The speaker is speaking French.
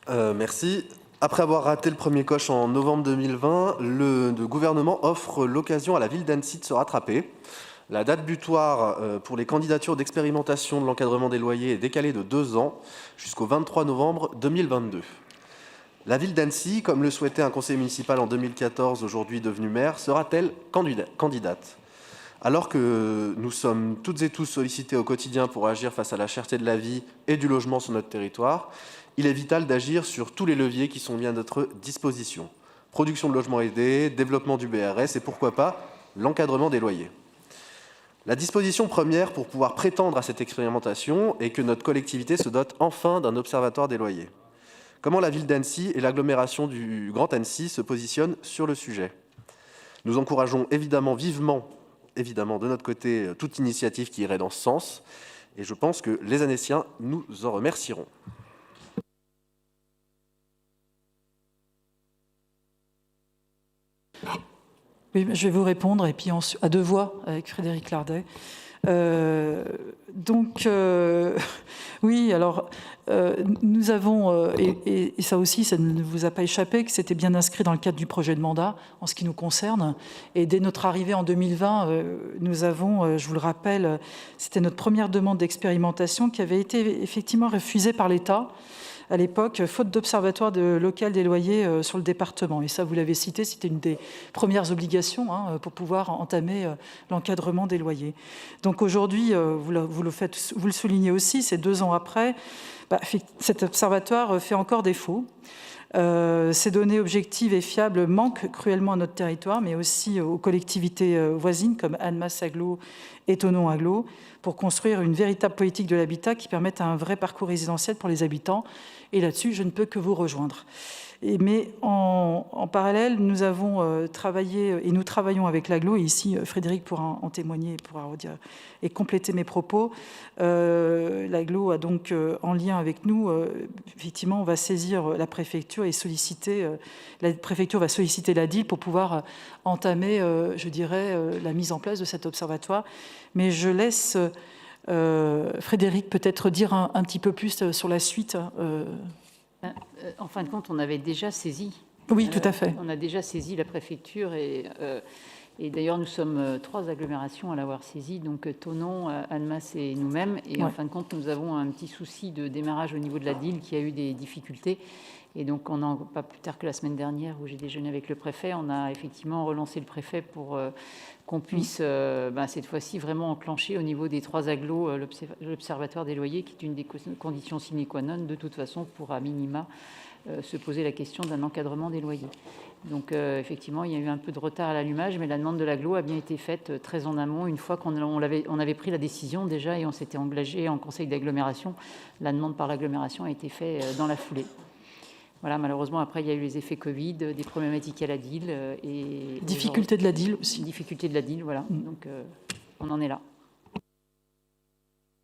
Merci. Après avoir raté le premier coche en novembre 2020, le gouvernement offre l'occasion à la ville d'Annecy de se rattraper. La date butoir pour les candidatures d'expérimentation de l'encadrement des loyers est décalée de 2 ans jusqu'au 23 novembre 2022. La ville d'Annecy, comme le souhaitait un conseiller municipal en 2014, aujourd'hui devenu maire, sera-t-elle candidate? Alors que nous sommes toutes et tous sollicités au quotidien pour agir face à la cherté de la vie et du logement sur notre territoire, il est vital d'agir sur tous les leviers qui sont mis à notre disposition. Production de logements aidés, développement du BRS et pourquoi pas l'encadrement des loyers. La disposition première pour pouvoir prétendre à cette expérimentation est que notre collectivité se dote enfin d'un observatoire des loyers. Comment la ville d'Annecy et l'agglomération du Grand Annecy se positionnent sur le sujet? Nous encourageons vivement de notre côté toute initiative qui irait dans ce sens, et je pense que les Annéciens nous en remercieront. Oui, je vais vous répondre, et puis à 2 voix avec Frédéric Lardet. Oui, alors nous avons, et ça aussi, ça ne vous a pas échappé, que c'était bien inscrit dans le cadre du projet de mandat en ce qui nous concerne. Et dès notre arrivée en 2020, nous avons, je vous le rappelle, c'était notre première demande d'expérimentation qui avait été effectivement refusée par l'État à l'époque, faute d'observatoire local des loyers sur le département. Et ça, vous l'avez cité, c'était une des premières obligations pour pouvoir entamer l'encadrement des loyers. Donc aujourd'hui, vous le soulignez aussi, c'est 2 ans après, cet observatoire fait encore défaut. Ces données objectives et fiables manquent cruellement à notre territoire, mais aussi aux collectivités voisines comme Annemasse Agglo et Thonon Agglo, pour construire une véritable politique de l'habitat qui permette un vrai parcours résidentiel pour les habitants. Et là-dessus, je ne peux que vous rejoindre. Mais en parallèle, nous avons travaillé, et nous travaillons avec l'Agglo, et ici Frédéric pourra en témoigner, pourra redire et compléter mes propos. L'Agglo a donc, en lien avec nous, effectivement, on va saisir la préfecture et solliciter, la préfecture va solliciter la DIL pour pouvoir entamer, je dirais, la mise en place de cet observatoire. Mais je laisse Frédéric peut-être dire un petit peu plus sur la suite. En fin de compte, on avait déjà saisi. Oui, tout à fait. On a déjà saisi la préfecture et d'ailleurs, nous sommes 3 agglomérations à l'avoir saisi, donc Thonon, Annemasse et nous-mêmes. Et en fin de compte, nous avons un petit souci de démarrage au niveau de la DIL qui a eu des difficultés. Et donc, pas plus tard que la semaine dernière où j'ai déjeuné avec le préfet, on a effectivement relancé le préfet pour qu'on puisse, cette fois-ci, vraiment enclencher au niveau des 3 agglos l'observatoire des loyers, qui est une des conditions sine qua non, de toute façon, pour à minima se poser la question d'un encadrement des loyers. Donc, effectivement, il y a eu un peu de retard à l'allumage, mais la demande de l'agglo a bien été faite très en amont. Une fois qu'on avait pris la décision déjà et on s'était engagé en conseil d'agglomération, la demande par l'agglomération a été faite dans la foulée. Voilà, malheureusement, après, il y a eu les effets Covid, des problématiques à la DIL. Et difficulté de la DIL aussi. Difficulté de la DIL, voilà. Donc, on en est là.